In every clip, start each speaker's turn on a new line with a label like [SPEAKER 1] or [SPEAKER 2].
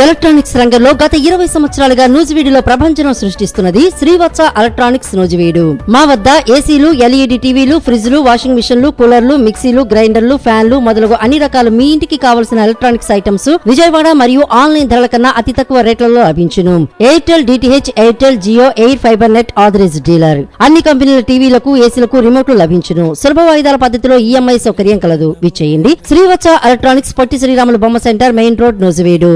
[SPEAKER 1] Electronics రంగంలో గత 20 సంవత్సరాలుగా నూజివీడులో ప్రభంజనం సృష్టిస్తున్నది శ్రీవత్స ఎలక్ట్రానిక్స్ నూజివీడు. మా వద్ద ఏసీలు, ఎల్ఈడి టీవీలు, ఫ్రిడ్జ్లు, వాషింగ్ మిషన్లు, కూలర్లు, మిక్సీలు, గ్రైండర్లు, ఫ్యాన్లు మొదలగు అన్ని రకాల మీ ఇంటికి కావలసిన ఎలక్ట్రానిక్స్ ఐటమ్స్ విజయవాడ మరియు ఆన్లైన్ ధరల కన్నా అతి తక్కువ రేట్లలో లభించును. Airtel, DTH, Airtel, Jio, air fibre net authorised dealer. అన్ని కంపెనీల టీవీలకు, ఏసీలకు రిమోట్లు లభించును. సులభ వాయిదాల పద్ధతిలో ఈఎంఐ సౌకర్యం కలదు. విచ్చేయండి శ్రీవత్స ఎలక్ట్రానిక్స్, పొట్టి శ్రీరాములు బొమ్మ centre, main road, Nuzvid.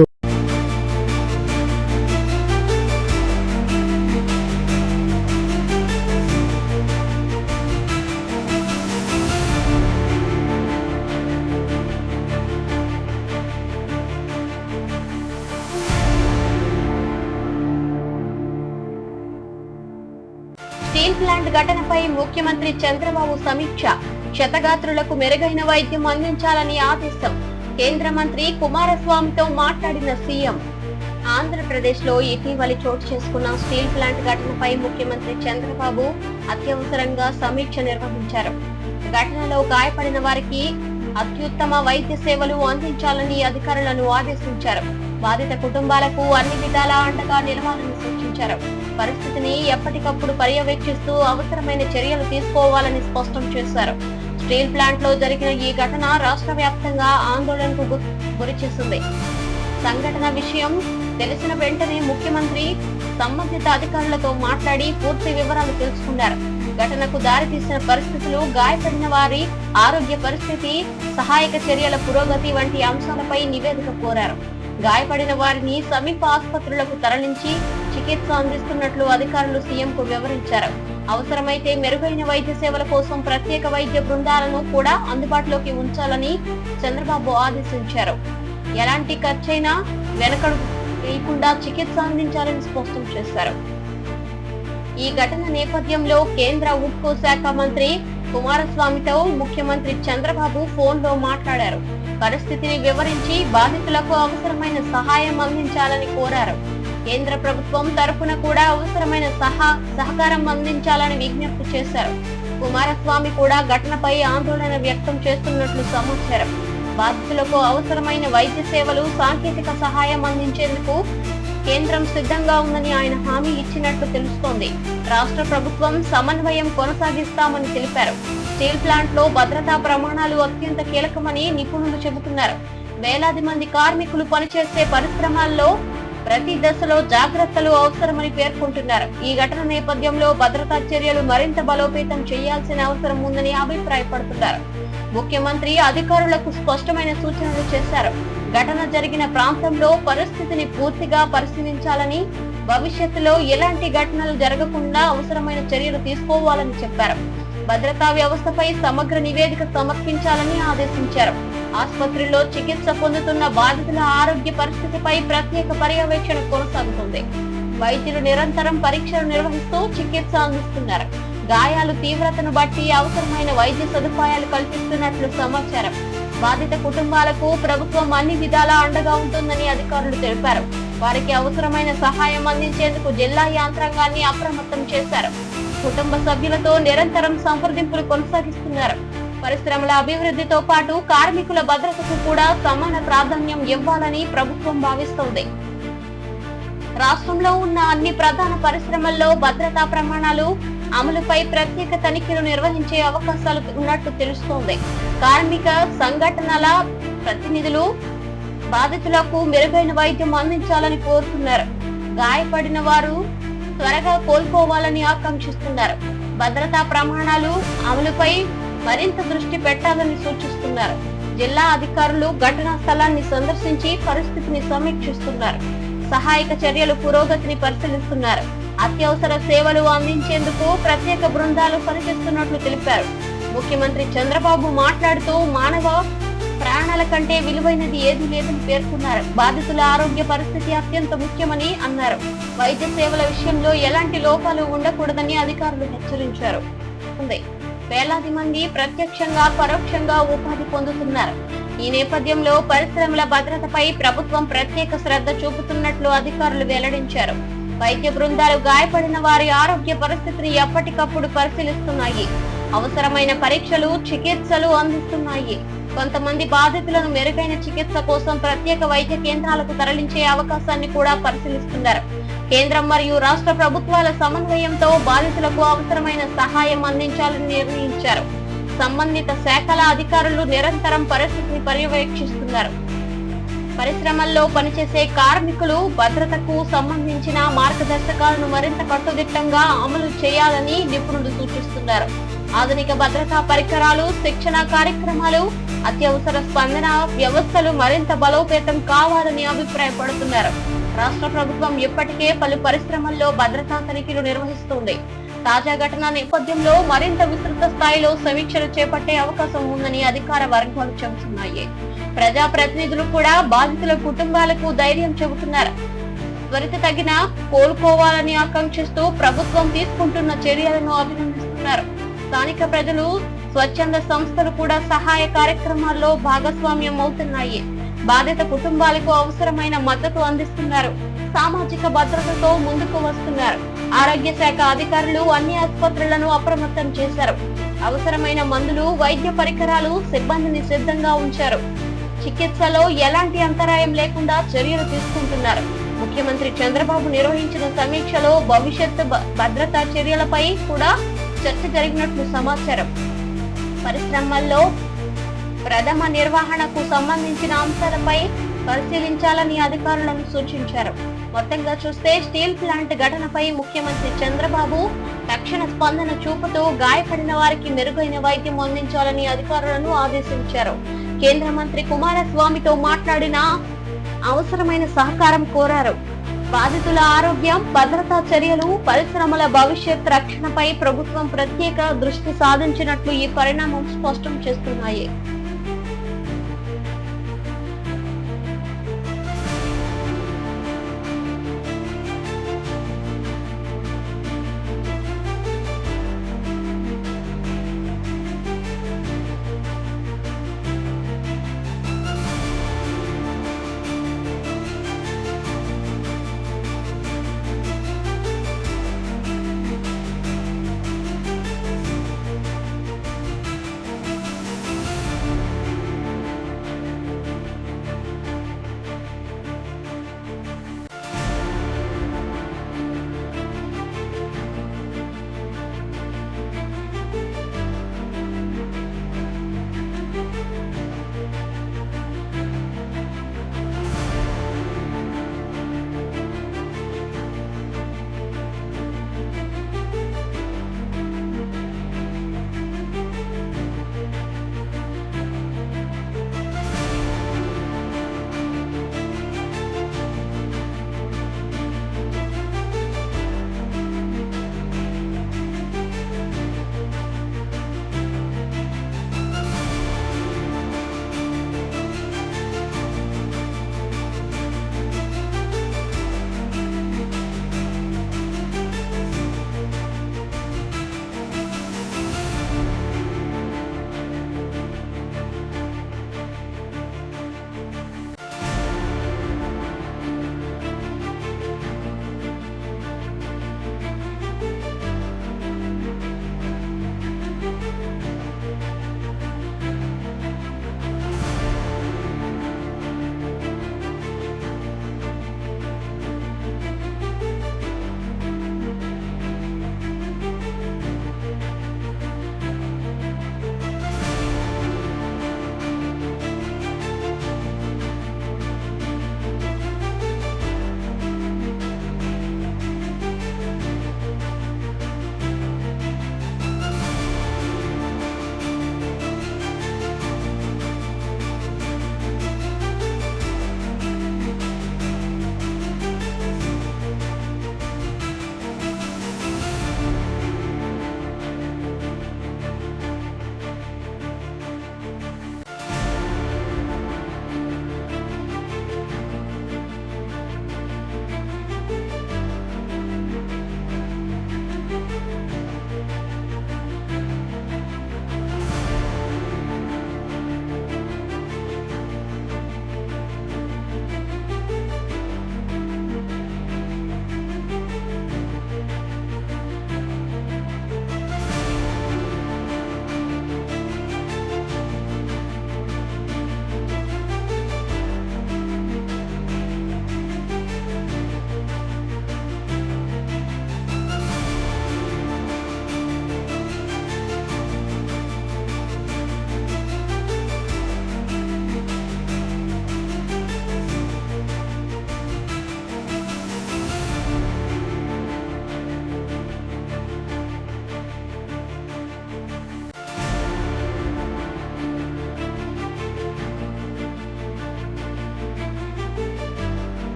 [SPEAKER 2] Steel plant ఘటనపై ముఖ్యమంత్రి చంద్రబాబు సమీక్ష. క్షతగాత్రులకు మెరుగైన వైద్యం అందించాలని ఆదేశం. కేంద్ర మంత్రి కుమారస్వామితో మాట్లాడిన సీఎం. ఆంధ్రప్రదేశ్ లో ఇటీవలి చోటు చేసుకున్న స్టీల్ ప్లాంట్ ఘటనపై ముఖ్యమంత్రి చంద్రబాబు అత్యవసరంగా సమీక్ష నిర్వహించారు. ఘటనలో గాయపడిన వారికి అత్యుత్తమ వైద్య సేవలు అందించాలని అధికారులను ఆదేశించారు. బాధిత కుటుంబాలకు అన్ని విధాలా అండగా నిలవాలని సూచించారు. పరిస్థితిని ఎప్పటికప్పుడు పర్యవేక్షిస్తూ అవసరమైన చర్యలు తీసుకోవాలని స్పష్టం చేశారు. స్టీల్ ప్లాంట్ లో జరిగిన ఈ ఘటన రాష్ట్ర వ్యాప్తంగా ఆందోళనకు గురిచేసింది. సంఘటన విషయం తెలిసిన వెంటనే ముఖ్యమంత్రి సంబంధిత అధికారులతో మాట్లాడి పూర్తి వివరాలు తెలుసుకున్నారు. ఘటనకు దారితీసిన పరిస్థితులు, గాయపడిన వారి ఆరోగ్య పరిస్థితి, సహాయక చర్యల పురోగతి వంటి అంశాలపై నివేదిక కోరారు. గాయపడిన వారిని సమీప ఆసుపత్రులకు తరలించి చికిత్స అందిస్తున్నట్లు అధికారులు సీఎంకు వివరించారు. అవసరమైతే మెరుగైన వైద్య సేవల కోసం ప్రత్యేక వైద్య బృందాలను కూడా అందుబాటులోకి ఉంచాలని చంద్రబాబు ఆదేశించారు. ఎలాంటి ఖర్చైనా వెనకడు వేయకుండా చికిత్స అందించాలని స్పష్టం చేశారు. ఈ ఘటన నేపథ్యంలో కేంద్ర ఉక్కు శాఖ మంత్రి కుమారస్వామితో ముఖ్యమంత్రి చంద్రబాబు ఫోన్ లో మాట్లాడారు. పరిస్థితిని వివరించి బాధితులకు అవసరమైన సహాయం అందించాలని కోరారు. కేంద్ర ప్రభుత్వం తరపున కూడా అవసరమైన సహకారం అందించాలని విజ్ఞప్తి చేశారు. కుమారస్వామి కూడా ఘటనపై ఆందోళన వ్యక్తం చేస్తున్నట్లు సమాచారం. బాధితులకు అవసరమైన వైద్య సేవలు, సాంకేతిక సహాయం అందించేందుకు కేంద్రం సిద్ధంగా ఉందని ఆయన హామీ ఇచ్చినట్లు తెలుస్తోంది. రాష్ట్ర ప్రభుత్వం సమన్వయం కొనసాగిస్తామని తెలిపారు. స్టీల్ ప్లాంట్ లో భద్రతా ప్రమాణాలు అత్యంత కీలకమని నిపుణులు చెబుతున్నారు. వేలాది మంది కార్మికులు పనిచేసే పరిశ్రమల్లో ప్రతి దశలో జాగ్రత్తలు అవసరమని పేర్కొంటున్నారు. ఈ ఘటన నేపథ్యంలో భద్రతా చర్యలు మరింత బలోపేతం చేయాల్సిన అవసరం ఉందని అభిప్రాయపడుతున్నారు. ముఖ్యమంత్రి అధికారులకు స్పష్టమైన సూచనలు చేశారు. ఘటన జరిగిన ప్రాంతంలో పరిస్థితిని పూర్తిగా పరిశీలించాలని, భవిష్యత్తులో ఎలాంటి ఘటనలు జరగకుండా అవసరమైన చర్యలు తీసుకోవాలని చెప్పారు. భద్రతా వ్యవస్థపై సమగ్ర నివేదిక సమర్పించాలని ఆదేశించారు. ఆసుపత్రిలో చికిత్స పొందుతున్న బాధితుల ఆరోగ్య పరిస్థితిపై ప్రత్యేక పర్యవేక్షణ కొనసాగుతుంది. వైద్యులు నిరంతరం పరీక్షలు నిర్వహిస్తూ చికిత్స అందిస్తున్నారు. గాయాలు తీవ్రతను బట్టి అవసరమైన వైద్య సదుపాయాలు కల్పిస్తున్నట్లు సమాచారం. బాధిత కుటుంబాలకు ప్రభుత్వం అన్ని విధాలా అండగా ఉంటుందని అధికారులు తెలిపారు. వారికి అవసరమైన సహాయం అందించేందుకు జిల్లా యంత్రాంగాన్ని అప్రమత్తం చేశారు. కుటుంబ సభ్యులతో నిరంతరం సంప్రదింపులు కొనసాగిస్తున్నారు. పరిశ్రమల అభివృద్ధితో పాటు కార్మికుల భద్రతకు కూడా సమాన ప్రాధాన్యం ఇవ్వాలని ప్రభుత్వం భావిస్తోంది. రాష్ట్రంలో ఉన్న అన్ని ప్రధాన పరిశ్రమల్లో భద్రతా ప్రమాణాలు అమలుపై ప్రత్యేక తనిఖీలు నిర్వహించే అవకాశాలు ఉన్నట్లు తెలుస్తోంది. కార్మిక సంఘటనల ప్రతినిధులు బాధితులకు మెరుగైన వైద్యం అందించాలని కోరుతున్నారు. గాయపడిన వారు త్వరగా కోలుకోవాలని ఆకాంక్షిస్తున్నారు. భద్రతా ప్రమాణాలు అమలుపై మరింత దృష్టి పెట్టాలని సూచిస్తున్నారు. జిల్లా అధికారులు ఘటనా స్థలాన్ని సందర్శించి పరిస్థితిని సమీక్షిస్తున్నారు. సహాయక చర్యలు పురోగతిని పరిశీలిస్తున్నారు. అత్యవసర సేవలు అందించేందుకు ప్రత్యేక బృందాలు పనిచేస్తున్నట్లు తెలిపారు. ముఖ్యమంత్రి చంద్రబాబు మాట్లాడుతూ మానవ ప్రాణాల కంటే విలువైనది ఏదీ లేదని పేర్కొన్నారు. బాధితుల ఆరోగ్య పరిస్థితి అత్యంత ముఖ్యమని అన్నారు. వైద్య సేవల విషయంలో ఎలాంటి లోపాలు ఉండకూడదని అధికారులు హెచ్చరించారు. వేలాది మంది ప్రత్యక్షంగా, పరోక్షంగా ఉపాధి పొందుతున్నారు. ఈ నేపథ్యంలో పరిశ్రమల భద్రతపై ప్రభుత్వం ప్రత్యేక శ్రద్ధ చూపుతున్నట్లు అధికారులు వెల్లడించారు. వైద్య బృందాలు గాయపడిన వారి ఆరోగ్య పరిస్థితిని ఎప్పటికప్పుడు పరిశీలిస్తున్నాయి. అవసరమైన పరీక్షలు, చికిత్సలు అందిస్తున్నాయి. కొంతమంది బాధితులను మెరుగైన చికిత్స కోసం ప్రత్యేక వైద్య కేంద్రాలకు తరలించే అవకాశాన్ని కూడా పరిశీలిస్తున్నారు. కేంద్రం మరియు రాష్ట్ర ప్రభుత్వాల సమన్వయంతో బాధితులకు అవసరమైన సహాయం అందించాలని నిర్ణయించారు. సంబంధిత శాఖల అధికారులు నిరంతరం పరిస్థితిని పర్యవేక్షిస్తున్నారు. పరిశ్రమల్లో పనిచేసే కార్మికులు భద్రతకు సంబంధించిన మార్గదర్శకాలను మరింత కట్టుదిట్టంగా అమలు చేయాలని నిపుణులు సూచిస్తున్నారు. ఆధునిక భద్రతా పరికరాలు, శిక్షణ కార్యక్రమాలు, అత్యవసర స్పందన వ్యవస్థలు మరింత బలోపేతం కావాలని అభిప్రాయపడుతున్నారు. రాష్ట్ర ప్రభుత్వం ఇప్పటికే పలు పరిశ్రమల్లో భద్రతా తనిఖీలు నిర్వహిస్తోంది. తాజా ఘటన నేపథ్యంలో మరింత విస్తృత స్థాయిలో సమీక్షలు చేపట్టే అవకాశం ఉందని అధికార వర్గాలు చెబుతున్నాయి. ప్రజాప్రతినిధులు కూడా బాధితుల కుటుంబాలకు ధైర్యం చెబుతున్నారు. త్వరితగిన కోలుకోవాలని ఆకాంక్షిస్తూ ప్రభుత్వం తీసుకుంటున్న చర్యలను అభినందిస్తున్నారు. స్థానిక ప్రజలు, స్వచ్ఛంద సంస్థలు కూడా సహాయ కార్యక్రమాల్లో భాగస్వామ్యం అవుతున్నాయి. బాధిత కుటుంబాలకు అవసరమైన మద్దతు అందిస్తున్నారు. సామాజిక భద్రతతో ముందుకు వస్తున్నారు. ఆరోగ్య శాఖ అధికారులు అన్ని ఆసుపత్రులను అప్రమత్తం చేశారు. అవసరమైన మందులు, వైద్య పరికరాలు, సిబ్బందిని సిద్ధంగా ఉంచారు. చికిత్సలో ఎలాంటి అంతరాయం లేకుండా చర్యలు తీసుకుంటున్నారు. ముఖ్యమంత్రి చంద్రబాబు నిర్వహించిన సమీక్షలో భవిష్యత్తు భద్రతా చర్యలపై కూడా చర్చ జరిగినట్లు సమాచారం. పరిశ్రమల్లో ప్రథమ నిర్వహణకు సంబంధించిన అంశాలపై పరిశీలించాలని అధికారులను సూచించారు. మొత్తంగా చూస్తే స్టీల్ ప్లాంట్ ఘటనపై ముఖ్యమంత్రి చంద్రబాబు తక్షణ స్పందన చూపుతూ గాయపడిన వారికి మెరుగైన వైద్యం అందించాలని అధికారులను ఆదేశించారు. కేంద్ర మంత్రి కుమారస్వామితో మాట్లాడిన అవసరమైన సహకారం కోరారు. బాధితుల ఆరోగ్యం, భద్రతా చర్యలు, పరిశ్రమల భవిష్యత్ రక్షణపై ప్రభుత్వం ప్రత్యేక దృష్టి సాధించినట్లు ఈ పరిణామం స్పష్టం చేస్తున్నాయి.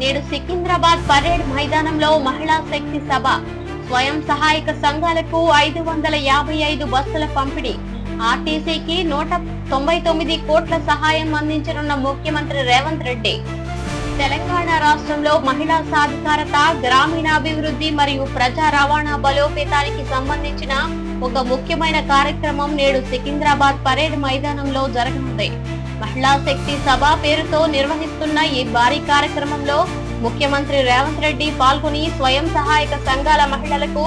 [SPEAKER 2] నేడు సికింద్రాబాద్ పరేడ్ మైదానంలో మహిళా శక్తి సభ, స్వయం సహాయక సంఘాలకు 555 బస్సుల పంపిణీ, ఆర్టీసీకి 199 కోట్ల సహాయం అందించనున్న ముఖ్యమంత్రి రేవంత్ రెడ్డి. తెలంగాణ రాష్ట్రంలో మహిళా సాధికారత, గ్రామీణాభివృద్ధి మరియు ప్రజా రవాణా బలోపేతానికి సంబంధించిన ఒక ముఖ్యమైన కార్యక్రమం నేడు సికింద్రాబాద్ పరేడ్ మైదానంలో జరగనుంది. మహిళా శక్తి సభ పేరుతో నిర్వహిస్తున్న ఈ భారీ కార్యక్రమంలో ముఖ్యమంత్రి రేవంత్ రెడ్డి పాల్గొని స్వయం సహాయక సంఘాల మహిళలకు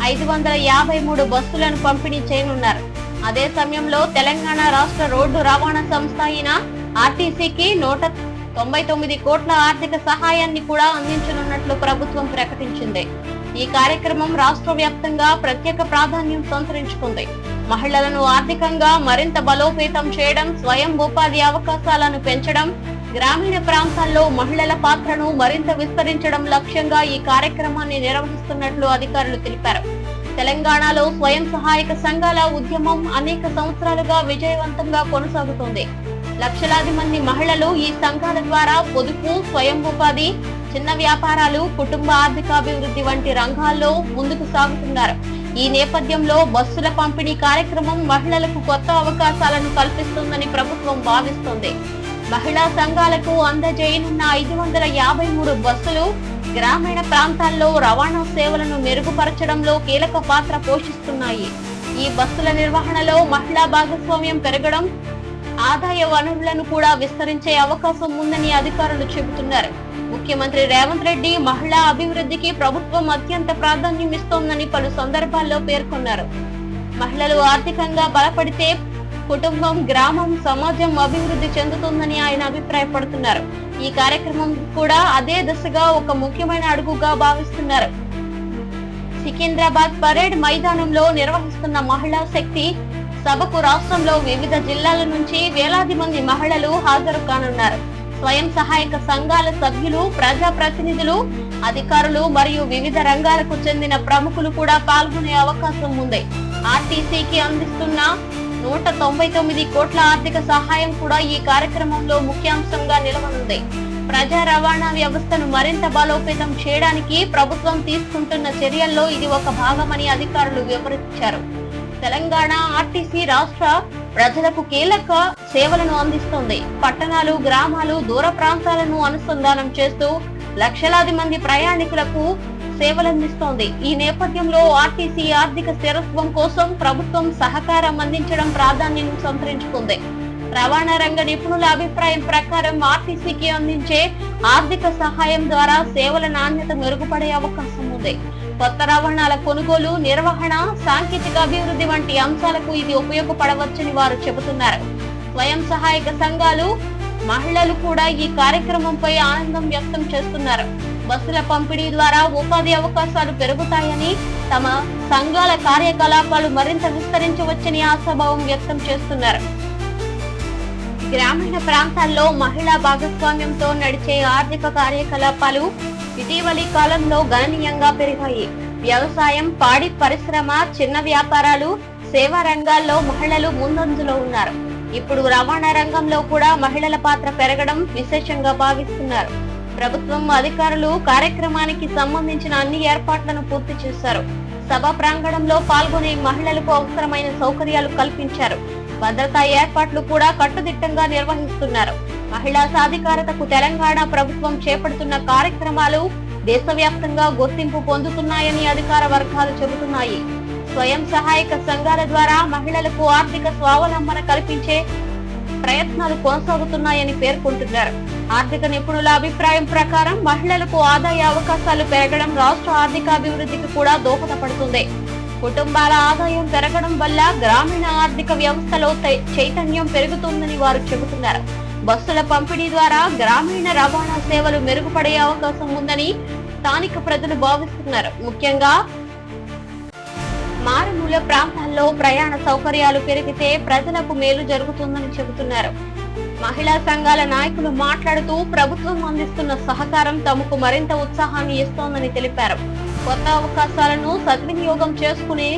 [SPEAKER 2] 553 బస్సులను పంపిణీ చేయనున్నారు. అదే సమయంలో తెలంగాణ రాష్ట్ర రోడ్డు రవాణా సంస్థ అయిన ఆర్టీసీకి 199 కోట్ల ఆర్థిక సహాయాన్ని కూడా అందించనున్నట్లు ప్రభుత్వం ప్రకటించింది. ఈ కార్యక్రమం రాష్ట్ర వ్యాప్తంగా ప్రత్యేక ప్రాధాన్యం సంతరించుకుంది. మహిళలను ఆర్థికంగా మరింత బలోపేతం చేయడం, స్వయం ఉపాధి అవకాశాలను పెంచడం, గ్రామీణ ప్రాంతాల్లో మహిళల పాత్రను మరింత విస్తరించడం లక్ష్యంగా ఈ కార్యక్రమాన్ని నిర్వహిస్తున్నట్లు అధికారులు తెలిపారు. తెలంగాణలో స్వయం సహాయక సంఘాల ఉద్యమం అనేక సంవత్సరాలుగా విజయవంతంగా కొనసాగుతోంది. లక్షలాది మంది మహిళలు ఈ సంఘాల ద్వారా పొదుపు, స్వయం ఉపాధి, చిన్న వ్యాపారాలు, కుటుంబ ఆర్థికాభివృద్ధి వంటి రంగాల్లో ముందుకు సాగుతున్నారు. ఈ నేపథ్యంలో బస్సుల పంపిణీ కార్యక్రమం మహిళలకు కొత్త అవకాశాలను కల్పిస్తుందని ప్రభుత్వం భావిస్తోంది. మహిళా సంఘాలకు అందజేయనున్న 553 బస్సులు గ్రామీణ ప్రాంతాల్లో రవాణా సేవలను మెరుగుపరచడంలో కీలక పాత్ర పోషిస్తున్నాయి. ఈ బస్సుల నిర్వహణలో మహిళా భాగస్వామ్యం పెరగడం, ఆదాయ వనరులను కూడా విస్తరించే అవకాశం ఉందని అధికారులు చెబుతున్నారు. ముఖ్యమంత్రి రేవంత్ రెడ్డి మహిళా అభివృద్ధికి ప్రభుత్వం అత్యంత ప్రాధాన్యం ఇస్తోందని పలు సందర్భాల్లో పేర్కొన్నారు. మహిళలు ఆర్థికంగా బలపడితే కుటుంబం, గ్రామం, సమాజం అభివృద్ధి చెందుతుందని ఆయన అభిప్రాయపడుతున్నారు. ఈ కార్యక్రమం కూడా అదే దిశగా ఒక ముఖ్యమైన అడుగుగా భావిస్తున్నారు. సికింద్రాబాద్ పరేడ్ మైదానంలో నిర్వహిస్తున్న మహిళా శక్తి సభకు రాష్ట్రంలో వివిధ జిల్లాల నుంచి వేలాది మంది మహిళలు హాజరు కానున్నారు. స్వయం సహాయక సంఘాల సభ్యులు, ప్రజా ప్రతినిధులు, అధికారులు మరియు వివిధ రంగాలకు చెందిన ప్రముఖులు కూడా పాల్గొనే అవకాశం ఉంది. ఆర్టీసీకి అందిస్తున్న 199 కోట్ల ఆర్థిక సహాయం కూడా ఈ కార్యక్రమంలో ముఖ్యాంశంగా నిలవనుంది. ప్రజా రవాణా వ్యవస్థను మరింత బలోపేతం చేయడానికి ప్రభుత్వం తీసుకుంటున్న చర్యల్లో ఇది ఒక భాగమని అధికారులు వివరించారు. తెలంగాణ ఆర్టీసీ రాష్ట్ర ప్రజలకు కీలక సేవలను అందిస్తోంది. పట్టణాలు, గ్రామాలు, దూర ప్రాంతాలను అనుసంధానం చేస్తూ లక్షలాది మంది ప్రయాణికులకు సేవలందిస్తోంది. ఈ నేపథ్యంలో ఆర్టీసీ ఆర్థిక స్థిరత్వం కోసం ప్రభుత్వం సహకారం అందించడం ప్రాధాన్యం సంతరించుకుంది. రవాణా రంగ నిపుణుల అభిప్రాయం ప్రకారం ఆర్టీసీకి అందించే ఆర్థిక సహాయం ద్వారా సేవల నాణ్యత మెరుగుపడే అవకాశం ఉంది. కొత్త రవాణాల కొనుగోలు, నిర్వహణ, సాంకేతిక అభివృద్ధి వంటి అంశాలకు ఇది ఉపయోగపడవచ్చని వారు చెబుతున్నారు. స్వయం సహాయక సంఘాలు, మహిళలు కూడా ఈ కార్యక్రమంపై ఆనందం వ్యక్తం చేస్తున్నారు. బస్సుల పంపిణీ ద్వారా ఉపాధి అవకాశాలు పెరుగుతాయని, తమ సంఘాల కార్యకలాపాలు మరింత విస్తరించవచ్చని ఆశాభావం వ్యక్తం చేస్తున్నారు. గ్రామీణ ప్రాంతాల్లో మహిళా భాగస్వామ్యంతో నడిచే ఆర్థిక కార్యకలాపాలు ఇటీవలి కాలంలో గణనీయంగా పెరిగాయి. వ్యవసాయం, పాడి పరిశ్రమ, చిన్న వ్యాపారాలు, సేవా రంగాల్లో మహిళలు ముందంజలో ఉన్నారు. ఇప్పుడు రవాణా రంగంలో కూడా మహిళల పాత్ర పెరగడం విశేషంగా భావిస్తున్నారు. ప్రభుత్వం అధికారులు కార్యక్రమానికి సంబంధించిన అన్ని ఏర్పాట్లను పూర్తి చేశారు. సభ ప్రాంగణంలో పాల్గొనే మహిళలకు అవసరమైన సౌకర్యాలు కల్పించారు. భద్రతా ఏర్పాట్లు కూడా కట్టుదిట్టంగా నిర్వహిస్తున్నారు. మహిళా సాధికారతకు తెలంగాణ ప్రభుత్వం చేపడుతున్న కార్యక్రమాలు దేశవ్యాప్తంగా గుర్తింపు పొందుతున్నాయని అధికార వర్గాలు చెబుతున్నాయి. స్వయం సహాయక సంఘాల ద్వారా మహిళలకు ఆర్థిక స్వావలంబన కల్పించే ప్రయత్నాలు కొనసాగుతున్నాయని పేర్కొంటున్నారు. ఆర్థిక నిపుణుల అభిప్రాయం ప్రకారం మహిళలకు ఆదాయ అవకాశాలు పెరగడం రాష్ట్ర ఆర్థికాభివృద్ధికి కూడా దోహదపడుతుంది. కుటుంబాల ఆదాయం పెరగడం వల్ల గ్రామీణ ఆర్థిక వ్యవస్థలో చైతన్యం పెరుగుతుందని వారు చెబుతున్నారు. బస్సుల పంపిణీ ద్వారా గ్రామీణ రవాణా సేవలు మెరుగుపడే అవకాశం ఉందని స్థానిక ప్రజలు భావిస్తున్నారు. ముఖ్యంగా మారుమూల ప్రాంతాల్లో ప్రయాణ సౌకర్యాలు పెరిగితే ప్రజలకు మేలు జరుగుతుందని చెబుతున్నారు. మహిళా సంఘాల నాయకులు మాట్లాడుతూ ప్రభుత్వం అందిస్తున్న సహకారం తమకు మరింత ఉత్సాహాన్ని ఇస్తోందని తెలిపారు. కొత్త అవకాశాలను సద్వినియోగం చేసుకునే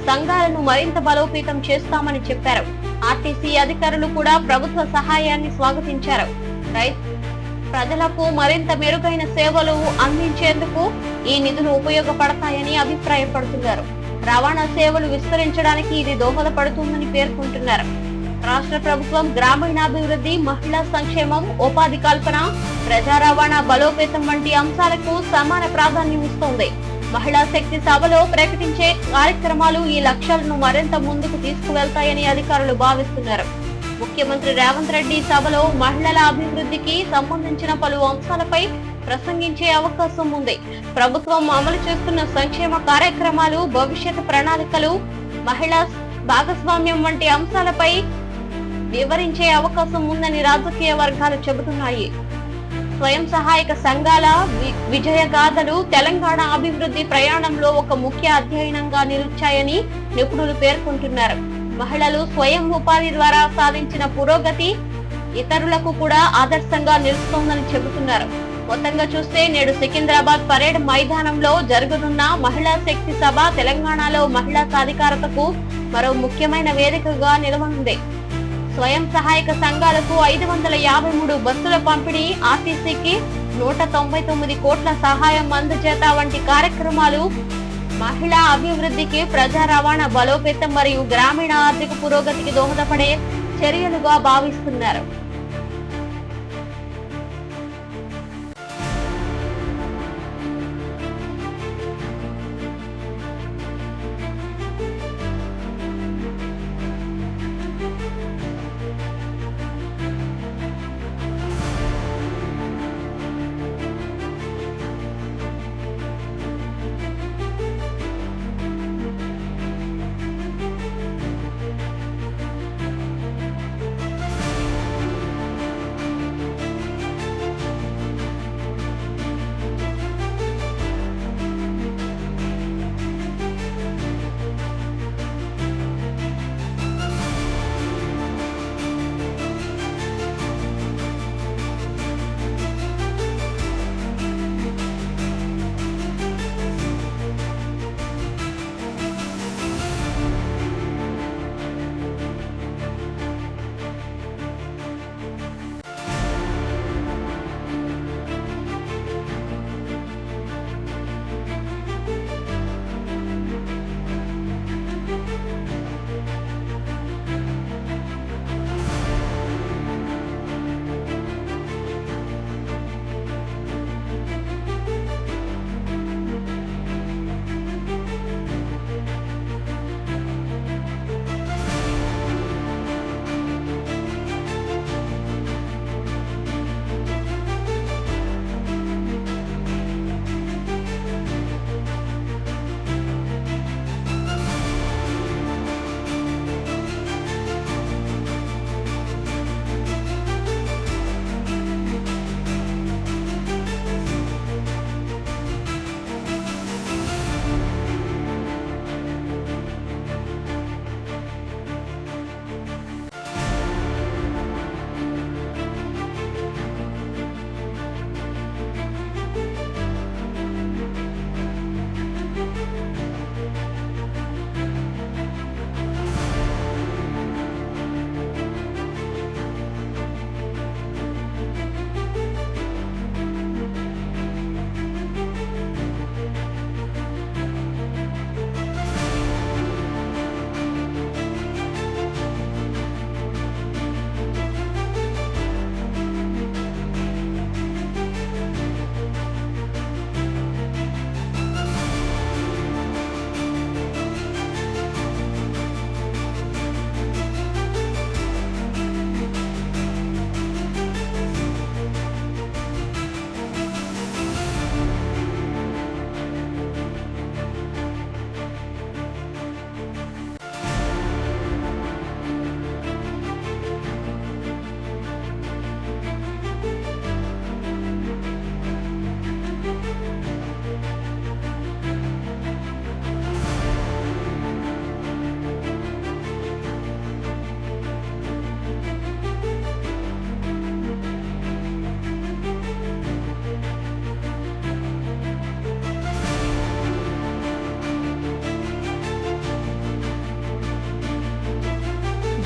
[SPEAKER 2] సంఘాలను మరింత బలోపేతం చేస్తామని చెప్పారు. ఆర్టీసీ అధికారులు కూడా ప్రభుత్వ సహాయాన్ని స్వాగతించారు. ప్రజలకు మరింత మెరుగైన సేవలు అందించేందుకు ఈ నిధులు ఉపయోగపడతాయని అభిప్రాయపడుతున్నారు. రవాణా సేవలు విస్తరించడానికి ఇది దోహదపడుతుందని పేర్కొంటున్నారు. రాష్ట్ర ప్రభుత్వం గ్రామీణాభివృద్ధి, మహిళా సంక్షేమం, ఉపాధి కల్పన, ప్రజా రవాణా బలోపేతం వంటి అంశాలకు సమాన ప్రాధాన్యం ఇస్తోంది. మహిళా శక్తి సభలో ప్రకటించే కార్యక్రమాలు ఈ లక్ష్యాలను మరింత ముందుకు తీసుకువెళ్తాయని అధికారులు భావిస్తున్నారు. ముఖ్యమంత్రి రేవంత్ రెడ్డి సభలో మహిళల అభివృద్ధికి సంబంధించిన పలు అంశాలపై ప్రసంగించే అవకాశం ఉంది. ప్రభుత్వం అమలు చేస్తున్న సంక్షేమ కార్యక్రమాలు, భవిష్యత్ ప్రణాళికలు, మహిళా భాగస్వామ్యం వంటి అంశాలపై వివరించే అవకాశం ఉందని రాజకీయ వర్గాలు చెబుతున్నాయి. స్వయం సహాయక సంఘాల విజయగాథలు తెలంగాణ అభివృద్ధి ప్రయాణంలో ఒక ముఖ్య అధ్యయనంగా నిలిచాయని నిపుణులు పేర్కొంటున్నారు. మహిళలు స్వయం ఉపాధి ద్వారా సాధించిన పురోగతి ఇతరులకు కూడా ఆదర్శంగా నిలుస్తోందని చెబుతున్నారు. మొత్తంగా చూస్తే నేడు సికింద్రాబాద్ పరేడ్ మైదానంలో జరుగుతున్న మహిళా శక్తి సభ తెలంగాణలో మహిళా సాధికారతకు మరో ముఖ్యమైన వేదికగా నిలవనుంది. స్వయం సహాయక సంఘాలకు 553 బస్సుల పంపిణీ, ఆర్టీసీకి 199 కోట్ల సహాయం అందజేత వంటి కార్యక్రమాలు మహిళా అభివృద్ధికి, ప్రజా రవాణా బలోపేతం మరియు గ్రామీణ ఆర్థిక పురోగతికి దోహదపడే చర్యలుగా భావిస్తున్నారు.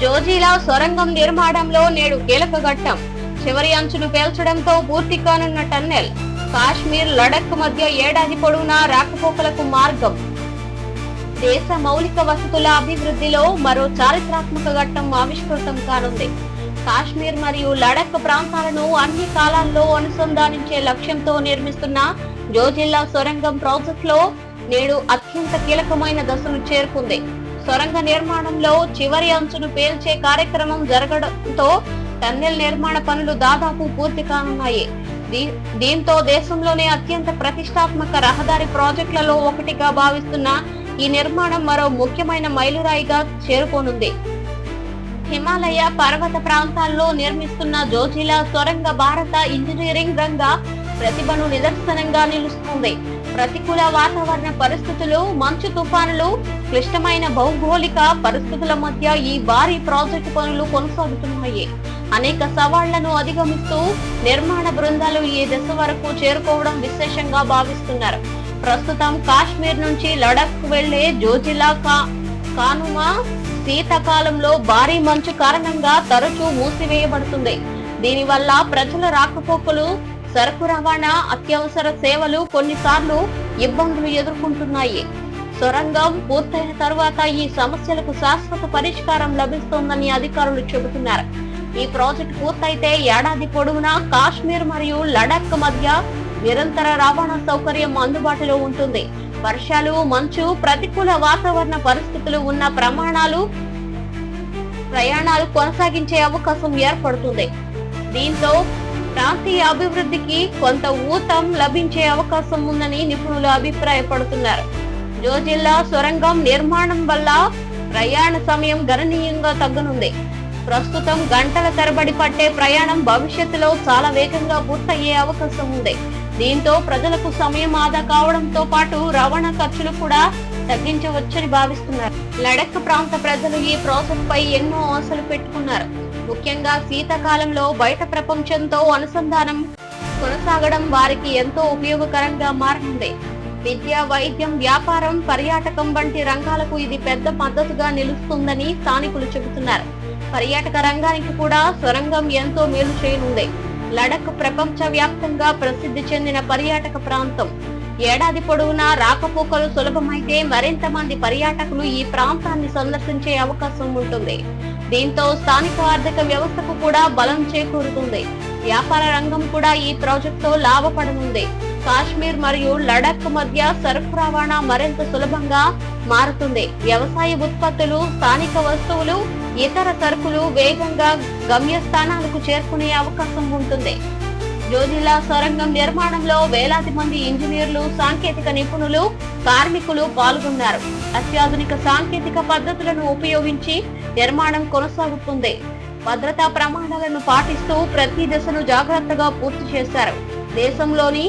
[SPEAKER 2] జోజిలా సొరంగం నిర్మాణంలో నేడు కీలక ఘట్టం. చివరి అంచును పేల్చడంతో పూర్తి కానున్న టన్నెల్. కాశ్మీర్ లడఖ్ మధ్య ఏడాది పొడవునా రాకపోకలకు మార్గం. దేశ మౌలిక వసతుల అభివృద్ధిలో మరో చారిత్రాత్మక ఘట్టం ఆవిష్కృతం కానుంది. కాశ్మీర్ మరియు లడఖ్ ప్రాంతాలను అన్ని కాలాల్లో అనుసంధానించే లక్ష్యంతో నిర్మిస్తున్న జోజిల్లా సొరంగం ప్రాజెక్టులో నేడు అత్యంత కీలకమైన దశను చేరుకుంది. సొరంగ నిర్మాణంలో చివరి అంచును పేల్చే కార్యక్రమం జరగడంతో టన్నెల్ నిర్మాణ పనులు దాదాపు పూర్తి కానున్నాయి. దీంతో దేశంలోనే అత్యంత ప్రతిష్టాత్మక రహదారి ప్రాజెక్టులలో ఒకటిగా భావిస్తున్న ఈ నిర్మాణం మరో ముఖ్యమైన మైలురాయిగా చేరుకోనుంది. హిమాలయ పర్వత ప్రాంతాల్లో నిర్మిస్తున్న జోజిలా సొరంగ భారత ఇంజనీరింగ్ రంగ ప్రతిభను నిదర్శనంగా నిలుస్తుంది. ప్రతికూల వాతావరణ పరిస్థితులు, మంచు తుఫానులు, క్లిష్టమైన భౌగోళిక పరిస్థితుల మధ్య ఈ భారీ ప్రాజెక్టు పనులు కొనసాగుతున్నాయి. అనేక సవాళ్లను అధిగమిస్తూ నిర్మాణ బృందాలు ఈ దశ వరకు చేరుకోవడం విశేషంగా భావిస్తున్నారు. ప్రస్తుతం కాశ్మీర్ నుంచి లడఖ్ వెళ్లే జోజిలా కానుమ శీతాకాలంలో భారీ మంచు కారణంగా తరచూ మూసివేయబడుతుంది. దీనివల్ల ప్రజల రాకపోకలు, సరుకు రవాణా, అత్యవసర సేవలు కొన్నిసార్లు ఇబ్బందులు ఎదుర్కొంటున్నాయి. సొరంగం పూర్తయిన తరువాత ఈ సమస్యలకు శాశ్వత పరిష్కారం లభిస్తుందని అధికారులు చెబుతున్నారు. ఈ ప్రాజెక్టు పూర్తయితే ఏడాది పొడవునా కాశ్మీర్ మరియు లడఖ్ మధ్య నిరంతర రవాణా సౌకర్యం అందుబాటులో ఉంటుంది. వర్షాలు, మంచు, ప్రతికూల వాతావరణ పరిస్థితులు ఉన్న ప్రయాణాలు కొనసాగించే అవకాశం ఏర్పడుతుంది. దీంతో ప్రాంతీయ అభివృద్ధికి కొంత ఊతం లభించే అవకాశం ఉందని నిపుణులు అభిప్రాయపడుతున్నారు. జోజిల్లా సొరంగం నిర్మాణం వల్ల ప్రయాణ సమయం గణనీయంగా తగ్గనుంది. ప్రస్తుతం గంటల తరబడి పట్టే ప్రయాణం భవిష్యత్తులో చాలా వేగంగా పూర్తయ్యే అవకాశం ఉంది. దీంతో ప్రజలకు సమయం ఆదా కావడంతో పాటు రవాణా ఖర్చులు కూడా తగ్గించవచ్చని భావిస్తున్నారు. లడఖ్ ప్రాంత ప్రజలు ఈ ప్రాజెక్ట్ పై ఎన్నో ఆశలు పెట్టుకున్నారు. ముఖ్యంగా శీతాకాలంలో బయట ప్రపంచంతో అనుసంధానం కొనసాగడం వారికి ఎంతో ఉపయోగకరంగా మారనుంది. విద్య, వైద్యం, వ్యాపారం, పర్యాటకం వంటి రంగాలకు ఇది పెద్ద మద్దతుగా నిలుస్తుందని స్థానికులు చెబుతున్నారు. పర్యాటక రంగానికి కూడా సొరంగం ఎంతో మేలు చేయనుంది. లడఖ్ ప్రపంచ వ్యాప్తంగా ప్రసిద్ధి చెందిన పర్యాటక ప్రాంతం. ఏడాది పొడవునా రాకపోకలు సులభమైతే మరింత మంది పర్యాటకులు ఈ ప్రాంతాన్ని సందర్శించే అవకాశం ఉంటుంది. దీంతో స్థానిక ఆర్థిక వ్యవస్థకు కూడా బలం చేకూరుతుంది. వ్యాపార రంగం కూడా ఈ ప్రాజెక్టుతో లాభపడనుంది. కాశ్మీర్ మరియు లడఖ్ మధ్య సరుకు రవాణా మరింత సులభంగా మారుతుంది. వ్యవసాయ ఉత్పత్తులు, స్థానిక వస్తువులు, ఇతర సరుకులు వేగంగా గమ్యస్థానాలకు చేరుకునే అవకాశం ఉంటుంది. జోజిలా సొరంగం నిర్మాణంలో వేలాది మంది ఇంజనీర్లు, సాంకేతిక నిపుణులు, కార్మికులు పాల్గొన్నారు. అత్యాధునిక సాంకేతిక పద్ధతులను ఉపయోగించి నిర్మాణం కొనసాగుతుంది. భద్రతా ప్రమాణాలను పాటిస్తూ ప్రతి దశను జాగ్రత్తగా పూర్తి చేశారు. దేశంలోని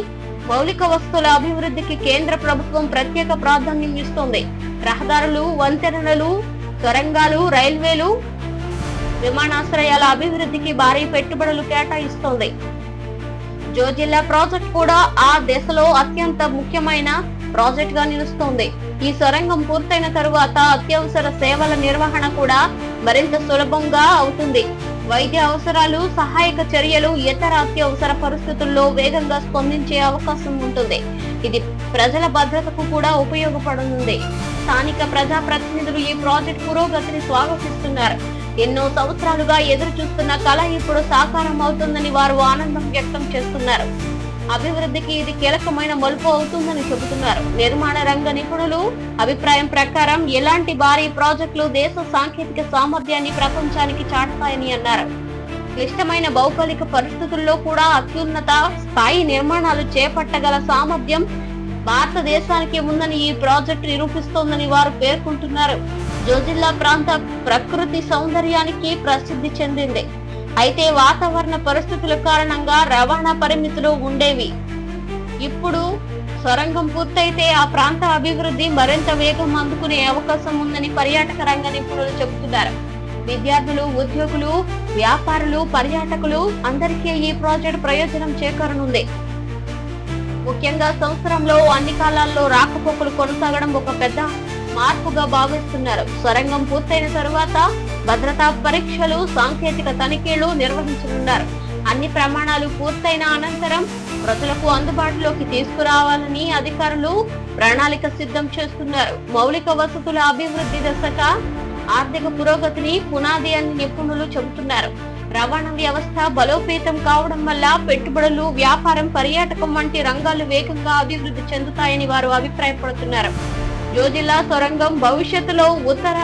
[SPEAKER 2] మౌలిక వస్తువుల అభివృద్ధికి కేంద్ర ప్రభుత్వం ప్రత్యేక ప్రాధాన్యం ఇస్తోంది. రహదారులు, వంతెనలు, సొరంగాలు, రైల్వేలు, విమానాశ్రయాల అభివృద్ధికి భారీ పెట్టుబడులు కేటాయిస్తోంది. జోజిల్లా ప్రాజెక్ట్ కూడా ఆ దిశలో అత్యంత ముఖ్యమైన ప్రాజెక్ట్ గా నిలుస్తోంది. ఈ సొరంగం పూర్తయిన తరువాత అత్యవసర సేవల నిర్వహణ కూడా మరింత సులభంగా అవుతుంది. వైద్య అవసరాలు, సహాయక చర్యలు, ఇతర అత్యవసర పరిస్థితుల్లో వేగంగా స్పందించే అవకాశం ఉంటుంది. ఇది ప్రజల భద్రతకు కూడా ఉపయోగపడనుంది. స్థానిక ప్రజా ప్రతినిధులు ఈ ప్రాజెక్ట్ పురోగతిని స్వాగతిస్తున్నారు. ఎన్నో సంవత్సరాలుగా ఎదురు చూస్తున్న కళ ఇప్పుడు సాకారం అవుతుందని వారు ఆనందం వ్యక్తం చేస్తున్నారు. అభివృద్ధికి ఇది కీలకమైన మలుపు అవుతుందని చెబుతున్నారు. నిర్మాణ రంగ నిపుణులు అభిప్రాయం ప్రకారం ఎలాంటి భారీ ప్రాజెక్టులు దేశ సాంకేతిక సామర్థ్యాన్ని ప్రపంచానికి చాటుతాయని అన్నారు. క్లిష్టమైన భౌగోళిక పరిస్థితుల్లో కూడా అత్యున్నత స్థాయి నిర్మాణాలు చేపట్టగల సామర్థ్యం భారతదేశానికి ఉందని ఈ ప్రాజెక్టు నిరూపిస్తోందని వారు పేర్కొంటున్నారు. జోజిల్లా ప్రాంత ప్రకృతి సౌందర్యానికి ప్రసిద్ధి చెందింది. అయితే వాతావరణ పరిస్థితుల కారణంగా రవాణా పరిమితులు ఉండేవి. ఇప్పుడు సొరంగం పూర్తయితే ఆ ప్రాంత అభివృద్ధి మరింత వేగం అందుకునే అవకాశం ఉందని పర్యాటక రంగ నిపుణులు చెబుతున్నారు. విద్యార్థులు, ఉద్యోగులు, వ్యాపారులు, పర్యాటకులు అందరికీ ఈ ప్రాజెక్టు ప్రయోజనం చేకూరనుంది. ముఖ్యంగా సంవత్సరంలో అన్ని కాలాల్లో రాకపోకలు కొనసాగడం ఒక పెద్ద మార్పుగా భావిస్తున్నారు. సొరంగం పూర్తయిన తరువాత భద్రతా పరీక్షలు, సాంకేతిక తనిఖీలు నిర్వహించనున్నారు. అన్ని ప్రమాణాలు పూర్తయిన అనంతరం ప్రజలకు అందుబాటులోకి తీసుకురావాలని అధికారులు ప్రణాళిక సిద్ధం చేస్తున్నారు. మౌలిక వసతుల అభివృద్ధి దశగా ఆర్థిక పురోగతిని పునాది అని నిపుణులు చెబుతున్నారు. రవాణా వ్యవస్థ బలోపేతం కావడం వల్ల పెట్టుబడులు, వ్యాపారం, పర్యాటకం వంటి రంగాలు వేగంగా అభివృద్ధి చెందుతాయని వారు అభిప్రాయపడుతున్నారు. జోజిల్లా సొరంగం భవిష్యత్తులో ఉత్తర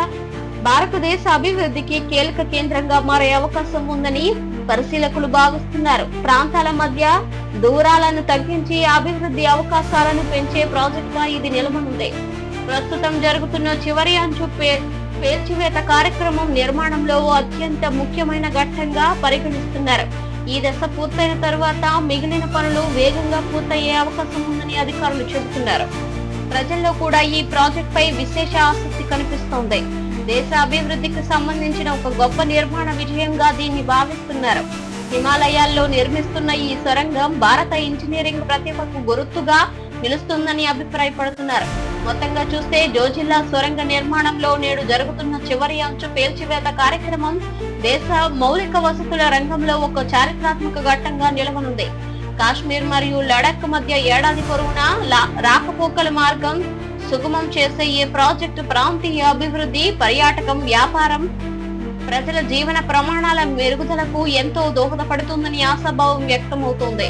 [SPEAKER 2] భారతదేశ అభివృద్ధికి కీలక కేంద్రంగా మారే అవకాశం ఉందని పరిశీలకులు భావిస్తున్నారు. ప్రాంతాల మధ్య దూరాలను తగ్గించి అభివృద్ధి అవకాశాలను పెంచే ప్రాజెక్టుగా ఇది నిలవనుంది. ప్రస్తుతం జరుగుతున్న చివరి అంచు పేల్చివేత కార్యక్రమం నిర్మాణంలో అత్యంత ముఖ్యమైన ఘట్టంగా పరిగణిస్తున్నారు. ఈ దశ పూర్తయిన తరువాత మిగిలిన పనులు వేగంగా పూర్తయ్యే అవకాశం ఉందని అధికారులు చెబుతున్నారు. ప్రజల్లో కూడా ఈ ప్రాజెక్ట్ పై విశేష ఆసక్తి కనిపిస్తోంది. దేశ అభివృద్ధికి సంబంధించిన ఒక గొప్ప నిర్మాణ విజయంగా దీన్ని భావిస్తున్నారు. హిమాలయాల్లో నిర్మిస్తున్న ఈ సొరంగం భారత ఇంజనీరింగ్ ప్రతిభకు గుర్తుగా నిలుస్తుందని అభిప్రాయపడుతున్నారు. మొత్తంగా చూస్తే జోజిల్లా సొరంగ నిర్మాణంలో నేడు జరుగుతున్న చివరి అంచు పేల్చివేత కార్యక్రమం దేశ మౌలిక వసతుల రంగంలో ఒక చారిత్రాత్మక ఘట్టంగా నిలవనుంది. కాశ్మీర్ మరియు లడాక్ మధ్య ఏడాది పొడవునా రాకపోకల మార్గం సుగమం చేసే ఈ ప్రాజెక్టు ప్రాంతీయ అభివృద్ధి, పర్యాటకం, వ్యాపారం, ప్రజల జీవన ప్రమాణాల మెరుగుదలకు ఎంతో దోహదపడుతుందని ఆశాభావం వ్యక్తమవుతోంది.